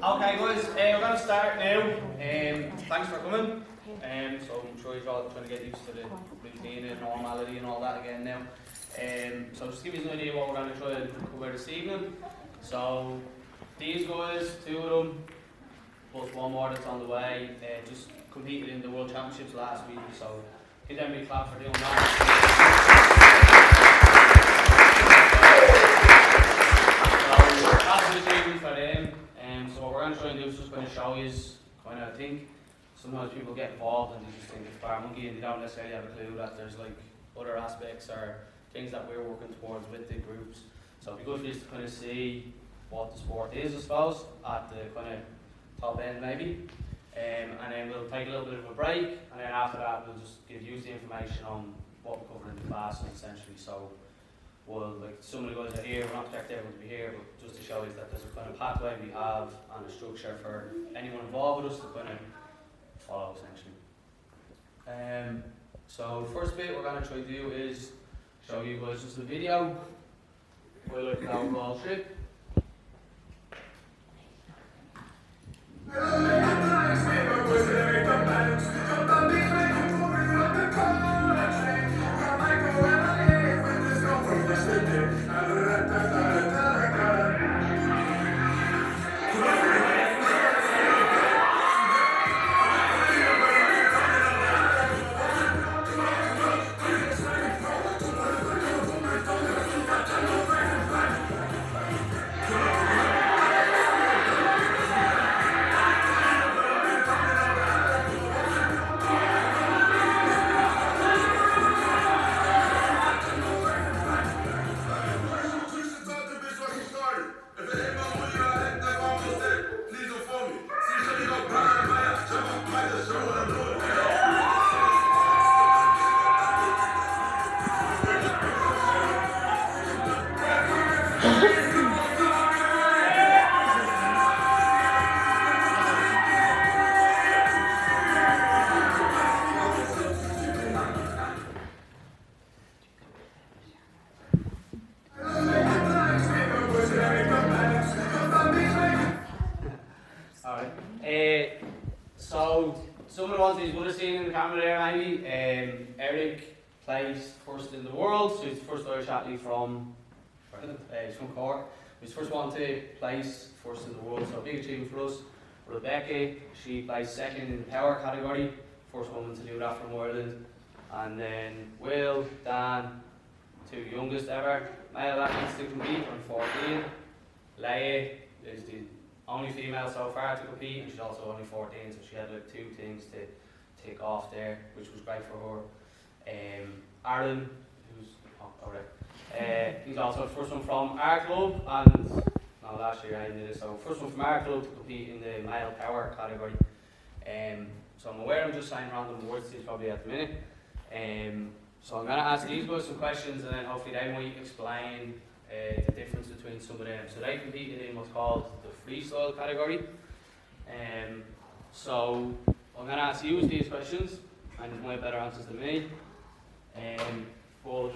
Okay guys, we're going to start now. Thanks for coming. So I'm sure you're all trying to get used to the routine and normality and all that again now. So just give you an idea what we're going to try and cover this evening. So these guys, two of them, plus one more that's on the way, just competed in the World Championships last week. So give them a big clap for doing that. That's the achievement for them. So what we're going to try and do is just going to show you kind of, I think sometimes people get involved and they just think it's bar monkey and they don't necessarily have a clue that there's like other aspects or things that we're working towards with the groups. So it'd be good for you to kind of see what the sport is, I suppose, at the kind of top end maybe. And then we'll take a little bit of a break, and then after that we'll just give you the information on what we're covering in the classes essentially. So well, like some of the guys are here, we're not expecting everyone to be here, but just to show you that there's a kind of pathway we have and a structure for anyone involved with us to kind of follow essentially. So the first bit we're going to try to do is show you guys just a video while I can overall trip. So some of the ones that you would have seen in the camera there maybe, Eric plays first in the world, so he's the first Irish athlete from, he's from Cork. He's the first one to place first in the world, so a big achievement for us. Rebecca, she placed second in the power category, first woman to do that from Ireland. And then Will, Dan, two youngest ever male athletes to compete on 14. Leia is the only female so far to compete, and she's also only 14, so she had like two things to tick off there, which was great for her. Aaron, who's he's also the first one from our club, and no, last year I did it. So first one from our club to compete in the male power category. So I'm aware I'm just saying random words to you probably at the minute. So I'm going to ask these guys some questions, and then hopefully they might explain the difference between some of them. So they competed in what's called the freestyle category. So I'm going to ask you these questions, and you might have better answers than me. But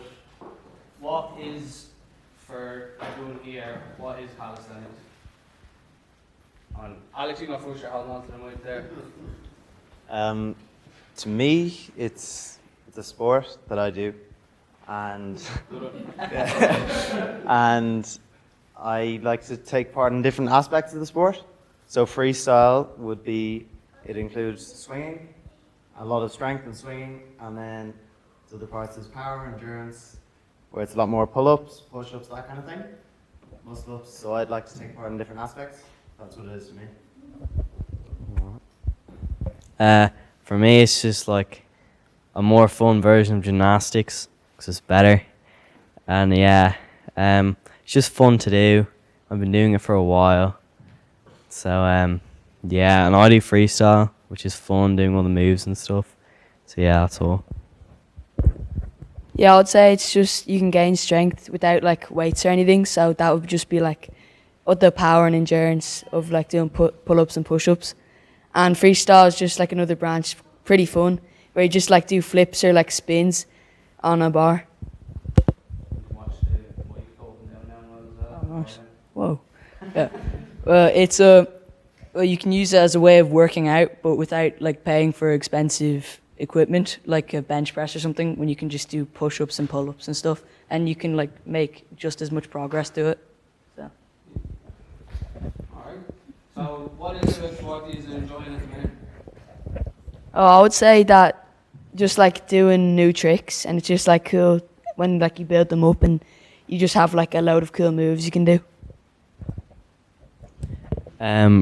what is, for everyone here, what is calisthenics? Alex, you can go first, you're holding on to the mic there. To me, it's a sport that I do, and and I like to take part in different aspects of the sport. So freestyle would be, it includes swinging, a lot of strength and swinging, and then the other parts is power, endurance, where it's a lot more pull-ups, push-ups, that kind of thing, muscle-ups. So I'd like to take part in different aspects. That's what it is to me. For me, it's just like a more fun version of gymnastics, because it's better. And yeah, it's just fun to do. I've been doing it for a while. So yeah, and I do freestyle, which is fun, doing all the moves and stuff. So yeah, that's all. Yeah, I would say it's just you can gain strength without like weights or anything. So that would just be like other power and endurance of like doing pull-ups and push-ups. And freestyle is just like another branch, pretty fun, where you just like do flips or like spins on a bar. Watch the mic open down now as well. Oh, nice. Whoa. Yeah. Well, it's a Well, you can use it as a way of working out, but without like paying for expensive equipment like a bench press or something. When you can just do push-ups and pull-ups and stuff, and you can like make just as much progress to it. So. Alright. So what is it what is enjoying at the minute? Oh, I would say that just like doing new tricks, and it's just like cool when like you build them up and you just have like a load of cool moves you can do.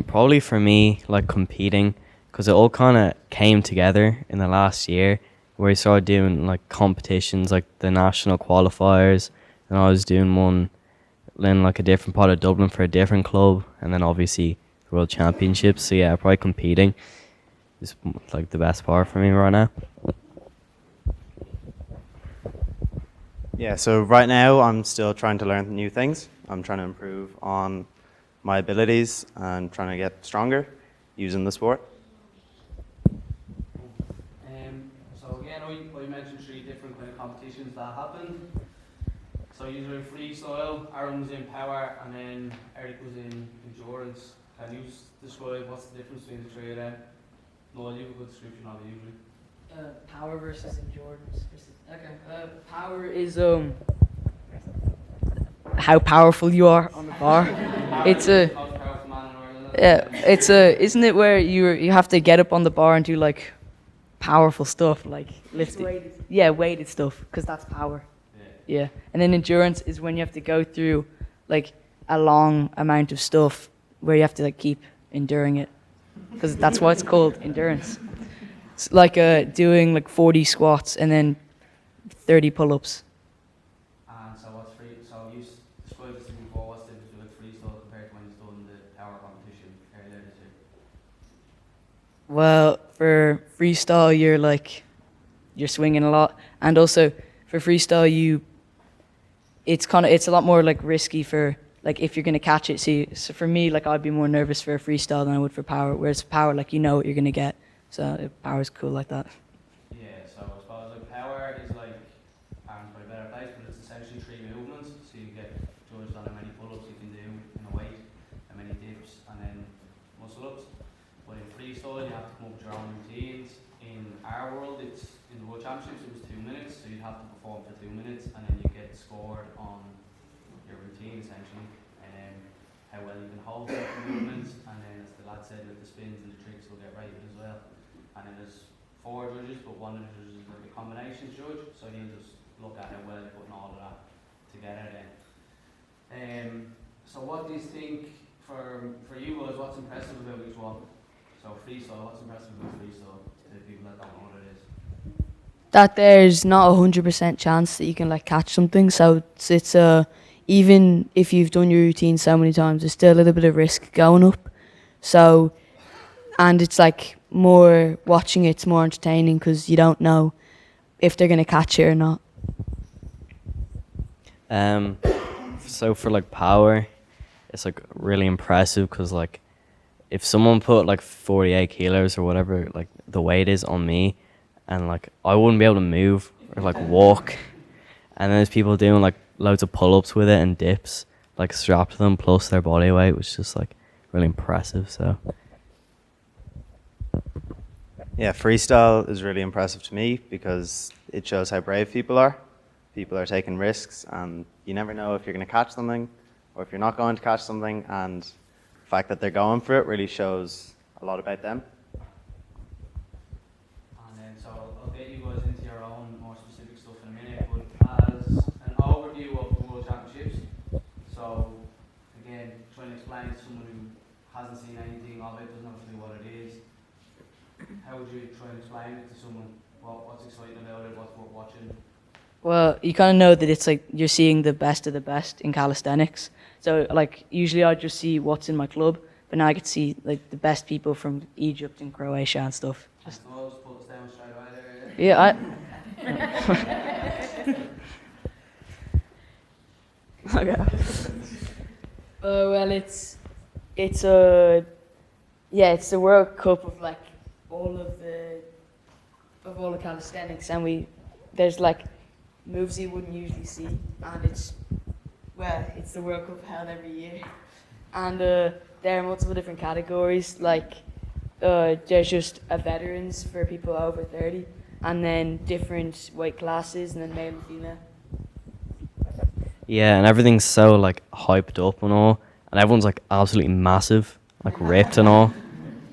Probably for me, like competing, because it all kind of came together in the last year, where I started doing like competitions, like the national qualifiers, and I was doing one in like a different part of Dublin for a different club, and then obviously the World Championships. So yeah, probably competing is like the best part for me right now. Yeah, so right now I'm still trying to learn new things. I'm trying to improve on my abilities and trying to get stronger using the sport. So again, I mentioned 3 different kind of competitions that happened. So you were in freestyle, Aaron was in power, and then Eric was in endurance. Can you describe what's the difference between the 3 of them? No, I'll leave a good description of it usually. Power versus endurance. Okay. Power is how powerful you are on the bar. It's a Most powerful man in Ireland. yeah. Isn't it where you have to get up on the bar and do like powerful stuff like lifting? Yeah, weighted stuff, because that's power. Yeah. And then endurance is when you have to go through like a long amount of stuff where you have to like keep enduring it, because that's why it's called endurance. It's like doing like 40 squats and then 30 pull-ups. And so what's free? So you described this to me before. What's the difference with freestyle compared to when you've done the power competition earlier this year? Well, for freestyle, you're swinging a lot, and also for freestyle, it's a lot more like risky for like if you're gonna catch it. So for me, like I'd be more nervous for a freestyle than I would for power. Whereas power, like you know what you're gonna get, so power's cool like that. Yeah, so I suppose like power is like Aaron's probably a better place, but it's essentially 3 movements. So you get judged on how many pull-ups you can do in a weight, how many dips, and then muscle-ups. But in freestyle, you have to come up with your own routines. In our world, it's in the World Championships, it was 2 minutes, so you'd have to perform for 2 minutes, and then you get scored on your routine essentially, how well you can hold certain movements, and then as the lad said, with the spins and the tricks will get rated as well. And then there's 4 judges, but one of the judges is like a combinations judge, so he'll just look at how well you're putting all of that together then. So what do you think for you guys, what's impressive about each one? So freestyle, what's impressive about freestyle to people that don't know what it is? That there's not 100% chance that you can like catch something, so it's even if you've done your routine so many times, there's still a little bit of risk going up. So, and it's like more watching it's more entertaining because you don't know if they're gonna catch it or not. So for like power, it's like really impressive because like if someone put like 48 kilos or whatever like the weight is on me, and like I wouldn't be able to move or like walk, and then there's people doing like loads of pull-ups with it and dips like strapped to them plus their body weight, which is just like really impressive. So Yeah, freestyle is really impressive to me because it shows how brave people are. People are taking risks, and you never know if you're going to catch something or if you're not going to catch something, and the fact that they're going for it really shows a lot about them. And then so I'll get you guys into your own more specific stuff in a minute, but as an overview of the World Championships, so again, trying to explain to someone who hasn't seen anything of it, doesn't have a clue what it is, how would you try and explain it to someone? What's exciting about it? What's worth watching? Well, you kind of know that it's like you're seeing the best of the best in calisthenics. So like usually I just see what's in my club, but now I get to see like the best people from Egypt and Croatia and stuff. Just So I'll just put us down straight away there. Yeah, okay. Well, it's the World Cup of like all the calisthenics, and there's like moves you wouldn't usually see, and it's the World Cup held every year, and there are multiple different categories. Like there's just a veterans for people over 30, and then different weight classes, and then male and female. Yeah, and everything's so like hyped up and all, and everyone's like absolutely massive, like ripped and all,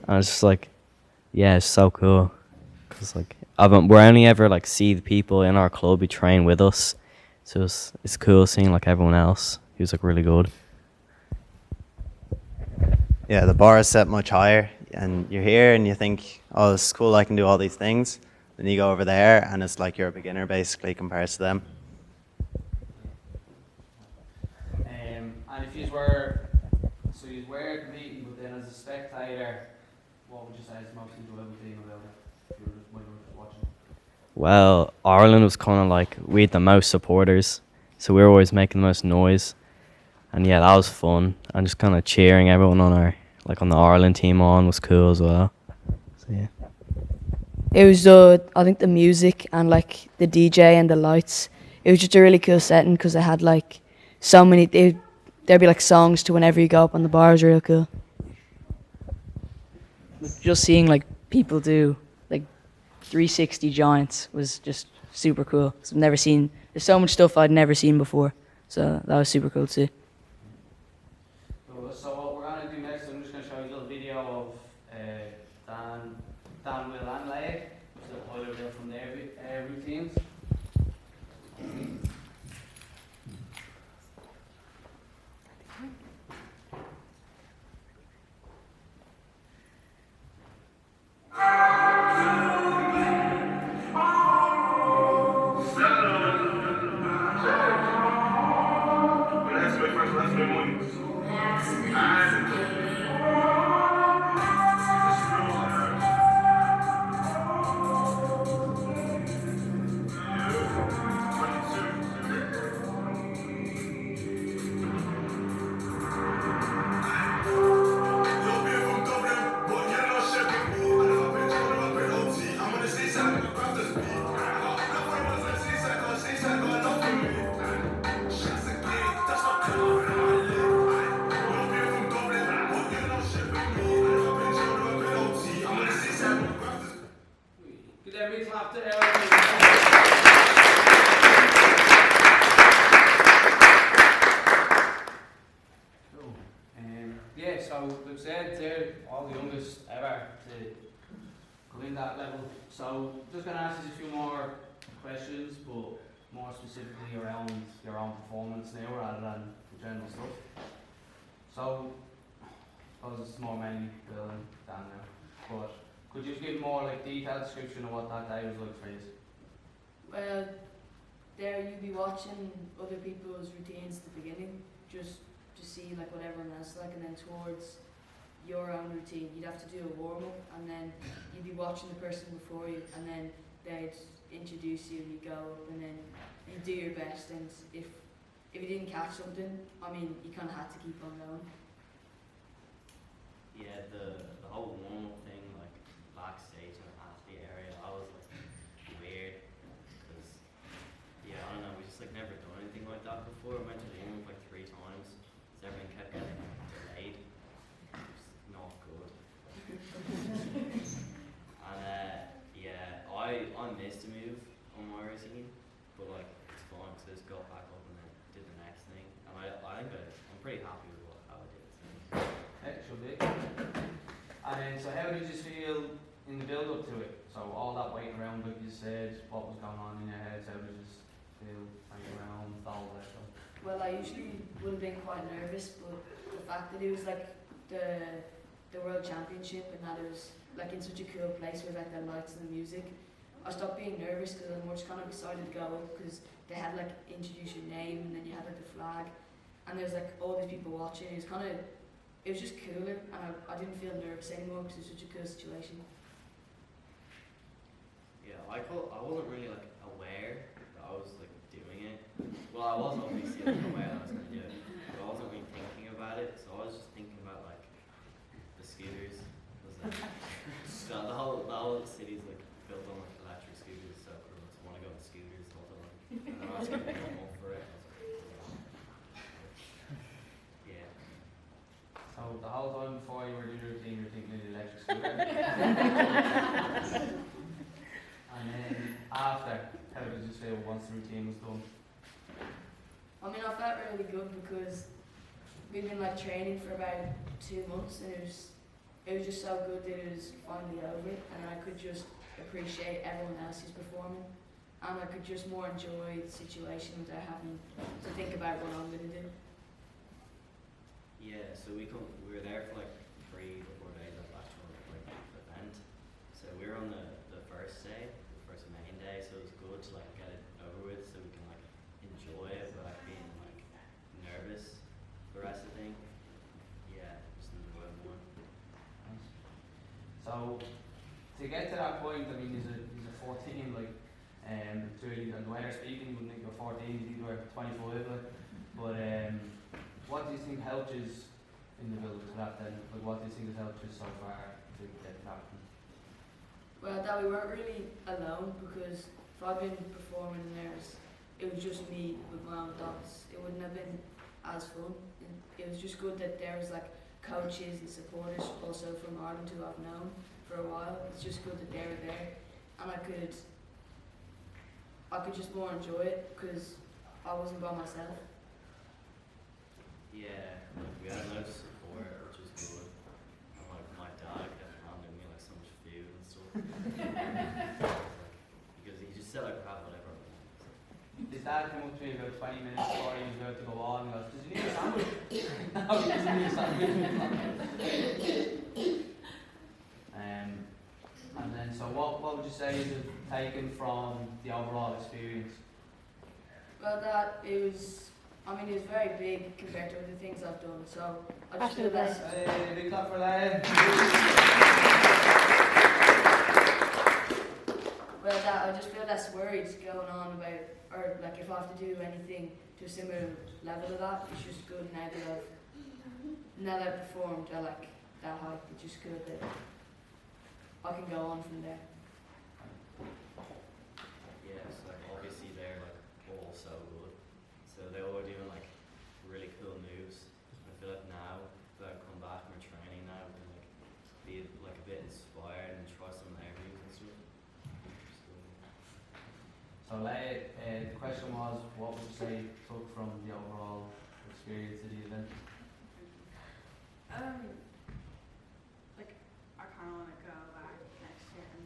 and it's just like, yeah, it's so cool. Cause like we're only ever like see the people in our club who train with us, so it's cool seeing like everyone else who's like really good. Yeah, the bar is set much higher, and you're here and you think, oh, this is cool, I can do all these things. Then you go over there, and it's like you're a beginner basically compared to them. And if you were competing, but then as a spectator, what would you say is the most enjoyable thing about it? If you were just when you were just watching. Well, Ireland was kind of like we had the most supporters, so we were always making the most noise, and yeah, that was fun. And just kind of cheering everyone on on the Ireland team on was cool as well. So yeah. It was I think the music and like the DJ and the lights. It was just a really cool setting because they had like so many. There'd be like songs to whenever you go up on the bar. It was real cool. Just seeing like people do like 360 giants was just super cool. So there's so much stuff I'd never seen before. So that was super cool to see. So what we're going to do next, I'm just going to show you a little video of Dan, Will and Leigh, just a highlight there from their routines. Good day, big clap to Cool. Yeah, so like I said, they're all the youngest ever to go in that level. So just going to ask you a few more questions, but more specifically around your own performance now rather than the general stuff. So I suppose it's more mainly Bill and Dan now, but could you give more like detailed description of what that day was like for you? Well, there you'd be watching other people's routines at the beginning, just to see like what everyone else is like, and then towards your own routine, you'd have to do a warm up, and then you'd be watching the person before you, and then they'd introduce you, and you go up, and then you do your best, and if you didn't catch something, I mean, you kind of had to keep on going. Yeah, the whole warm up thing, like backstage in the athlete area, I was like weird because I don't know, we just like never done anything like that before. I went to the warm up like 3 times, so everything kept getting delayed. It's not good. And I missed a move on my routine, but like it's fine because I just got back up and then did the next thing. And I think I'm pretty happy with how I did. So. Yeah, it should be. And then, so how did you feel in the build up to it? So all that waiting around, like you said, what was going on in your heads? How did you feel hanging around, all that stuff? Well, I usually would have been quite nervous, but the fact that it was like the World Championship and that it was like in such a cool place with like the lights and the music, I stopped being nervous because I was more just kind of excited to go up because they had like introduce your name and then you had like the flag and there was like all these people watching. It was just cooler, and I didn't feel nervous anymore because it was such a cool situation. Yeah, I wasn't really like aware that I was like doing it. Well, I was obviously like, aware that I was going to do it, but I wasn't really thinking about it. So I was just thinking about like the scooters. It was like the whole city's like built on like electric scooters. So cool. I just want to go on scooters all the time. And then I was getting them up for it. I was like, yeah. So So the whole time before you were doing your routine, you were thinking of the electric scooter. And then after, how did you feel once the routine was done? I mean, I felt really good because we've been like training for about 2 months, and it was just so good that it was finally over, and I could just appreciate everyone else who's performing, and I could just more enjoy the situation without having to think about what I'm going to do. Yeah, so we were there for like 3 or 4 days of the actual event. So we were on the first day, the first main day, so it was good to like get it over with so we can like enjoy it without being like nervous the rest of the thing. Yeah, just enjoy it more. So to get to that point, I mean, he's a 14, like, truly, and the way they're speaking, you wouldn't think you're 14, you were 25, like, but what do you think helped you in the build to that then? Like, what do you think has helped you so far to get to that? Well, that we weren't really alone, because if I'd been performing and it was just me with my own thoughts, it wouldn't have been as fun. And it was just good that there was like coaches and supporters also from Ireland who I've known for a while. It's just good that they were there, and I could just more enjoy it because I wasn't by myself. Yeah, we had loads of support, which was good. And like my dad kept handing me like so much food and stuff. Because he just said like have whatever. His dad came up to me about 20 minutes before he was about to go on and goes, "Does he need a sandwich?" No, he doesn't need a sandwich. And then, so what would you say is taken from the overall experience? Well, that it was very big compared to other things I've done, so I just feel less. Hey, big clap for that. Well, that I just feel less worried going on about, or like if I have to do anything to a similar level to that, it's just good now that I've performed at like that height. It's just good that I can go on from there. Yeah, so like obviously they're like all so good. So they all were doing like really cool moves. I feel like now that I've come back and we're training now, we can like be like a bit inspired and try some of their moves and stuff. So the question was, what would you say you took from the overall experience of the event? Like I kind of want to go back next year and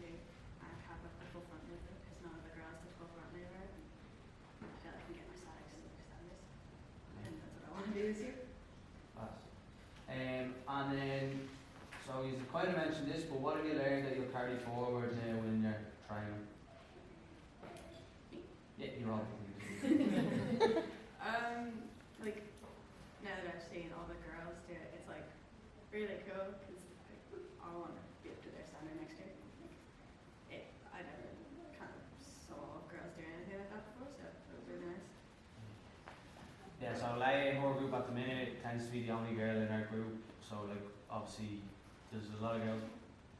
have like the full front movement because none of the girls did full front movement. I feel like I can get my statics and extenders, and that's what I want to do this year. And then, so you kind of mentioned this, but what have you learned that you'll carry forward now when you're training? Yeah, you're all. Like now that I've seen all the girls do it, it's like really cool because I want to be up to their standard next year. I never kind of saw girls do anything like that before, so it was really nice. Yeah, so Leia in her group at the minute tends to be the only girl in our group, so like obviously there's a lot of girls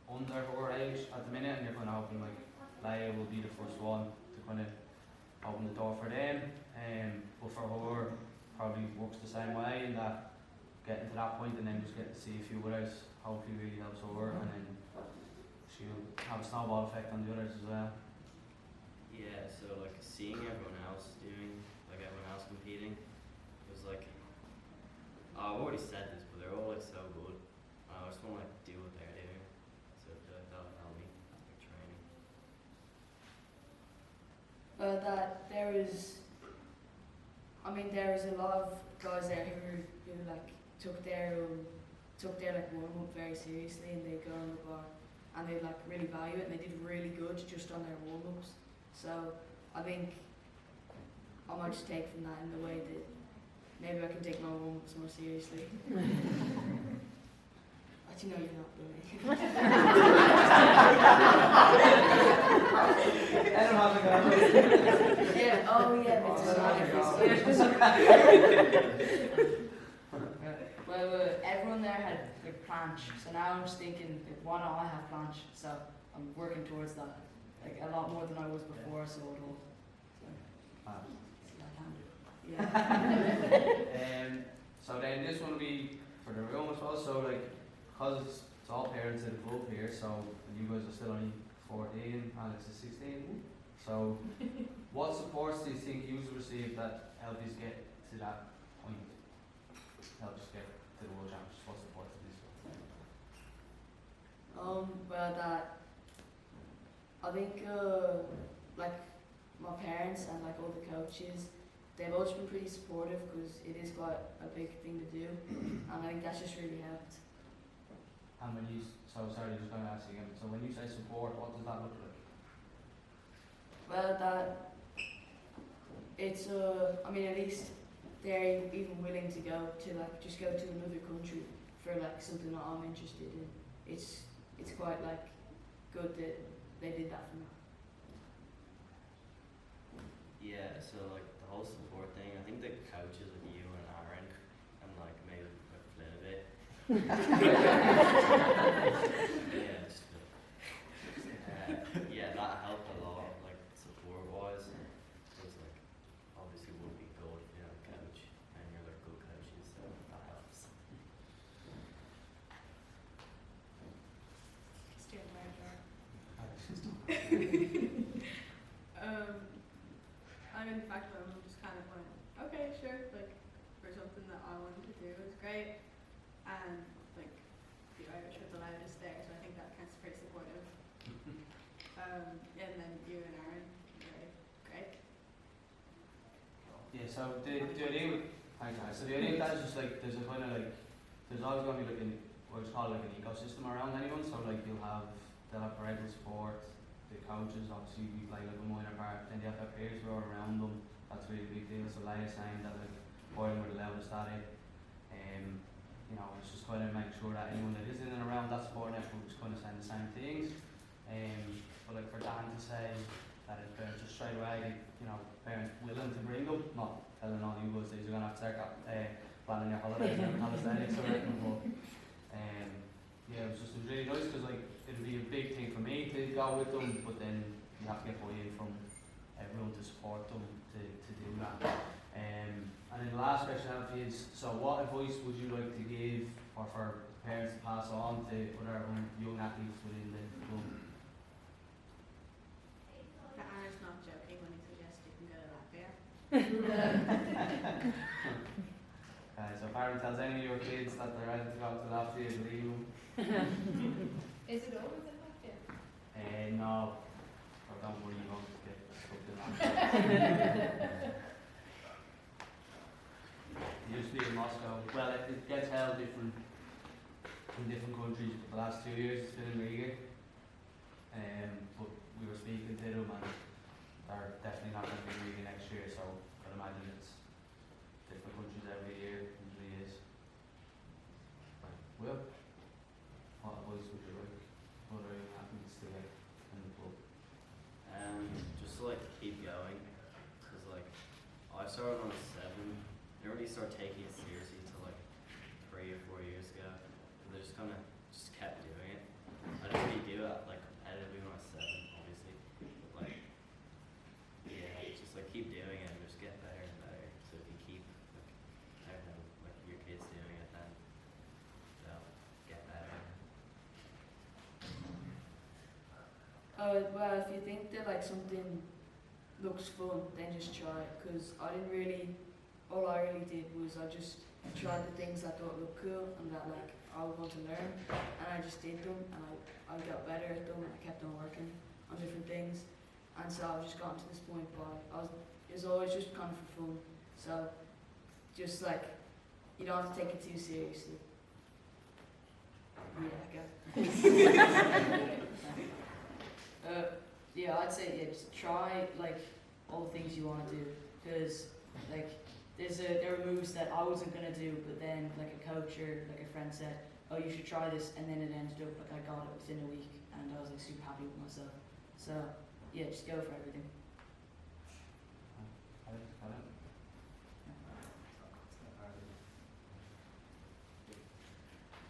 under her age at the minute, and you're kind of hoping like Leia will be the first one to kind of open the door for them, but for her probably works the same way in that getting to that point and then just getting to see a few others hopefully really helps her, and then she'll have a snowball effect on the others as well. Yeah, so like seeing everyone else doing, like everyone else competing, it was like, I've already said this, but they're all like so good. I just want to like do what they're doing, so I feel like that'll help me like training. That there is a lot of guys there who like took their like warm up very seriously, and they go on the bar and they like really value it, and they did really good just on their warm ups. So I think I might just take from that in the way that maybe I can take my warm ups more seriously. Actually, no, you're not really. I don't have to go. Yeah. Oh yeah, but it's not. Well, everyone there had like planche, so now I'm just thinking, like, why not I have planche? So I'm working towards that, like a lot more than I was before. So it'll. So, see, I can do it. Yeah. So then this one will be for the room as well. So like, because it's all parents in the club here, so you guys are still only 14, Alex is 16. So, what supports do you think you receive that help you get to that point? Help us get to the World Championships. What support do you receive? Well, that I think like my parents and like all the coaches, they've always been pretty supportive because it is quite a big thing to do, and I think that's just really helped. And when you, so sorry, just going to ask you again. So when you say support, what does that look like? Well, that it's I mean, at least they're even willing to go to like just go to another country for like something that I'm interested in. It's quite like good that they did that for me. Yeah, so like the whole support thing, I think the coaches with you and Aaron and like maybe with Flynn a bit. Yeah, yeah, that helped a lot, like support wise. Because like obviously it would be good if you have a coach and you're like good coaches, so that helps. Student manager. I'm in fact I'm just kind of went, okay, sure, like for something that I wanted to do is great, and like the Irish were the loudest there, so I think that counts pretty supportive. And then you and Aaron, very great. Yeah, so the idea with, thanks guys, so the idea with that is just like, there's a kind of like, there's always going to be like what's called like an ecosystem around anyone, so like they'll have parental support, the coaches, obviously we play like a minor part, then they have their peers who are around them, that's really a big deal. So like saying that like, Boylan were the loudest at it, you know, it's just kind of make sure that anyone that is in and around that sport network is kind of saying the same things. But like for Dan to say that his parents just straight away, you know, parents willing to bring them, not telling all you guys that you're going to have to start planning your holidays and calisthenics or anything, but yeah, it was really nice because like it'd be a big thing for me to go with them, but then you have to get buy-in from everyone to support them to do that. And then the last question I have for you is, so what advice would you like to give or for parents to pass on to other young athletes within the club? But Aaron's not joking when he suggests you can go to Latvia. So if Aaron tells any of your kids that they're ready to go to Latvia, believe them. Is it over the Latvia? No. Or don't worry, you won't get stuck in Latvia. Usually in Moscow. Well, it gets held in different countries. The last 2 years it's been in Riga. But we were speaking to them and they're definitely not going to be in Riga next year, so I can imagine it's different countries every year, usually is. Well, what advice would you like other athletes to get in the club? Just to like keep going, because like I started on a 7. Didn't really start taking it seriously until like 3 or 4 years ago. And they just kind of just kept doing it. I didn't really do it like competitively when I was 7, obviously. But like, yeah, just like keep doing it and just get better and better. So if you keep like, I don't know, like your kids doing it, then they'll get better. Well, if you think that like something looks fun, then just try it. Because all I really did was I just tried the things I thought looked cool and that like I would want to learn, and I just did them, and I got better at them, and I kept on working on different things, and so I've just gotten to this point where it was always just kind of for fun. So just like you don't have to take it too seriously. Yeah, I guess. Yeah, I'd say just try like all the things you want to do, because like there are moves that I wasn't gonna do, but then like a coach or like a friend said, oh, you should try this, and then it ended up like I got it within a week, and I was like super happy with myself. So yeah, just go for everything.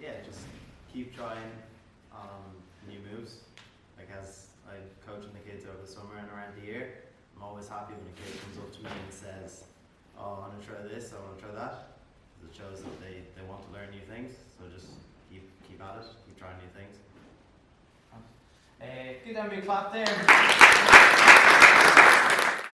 Yeah, just keep trying new moves. Like as I coaching the kids over the summer and around the year, I'm always happy when a kid comes up to me and says, oh, I want to try this, I want to try that. It shows that they want to learn new things. So just keep at it, keep trying new things. Give them a big clap there.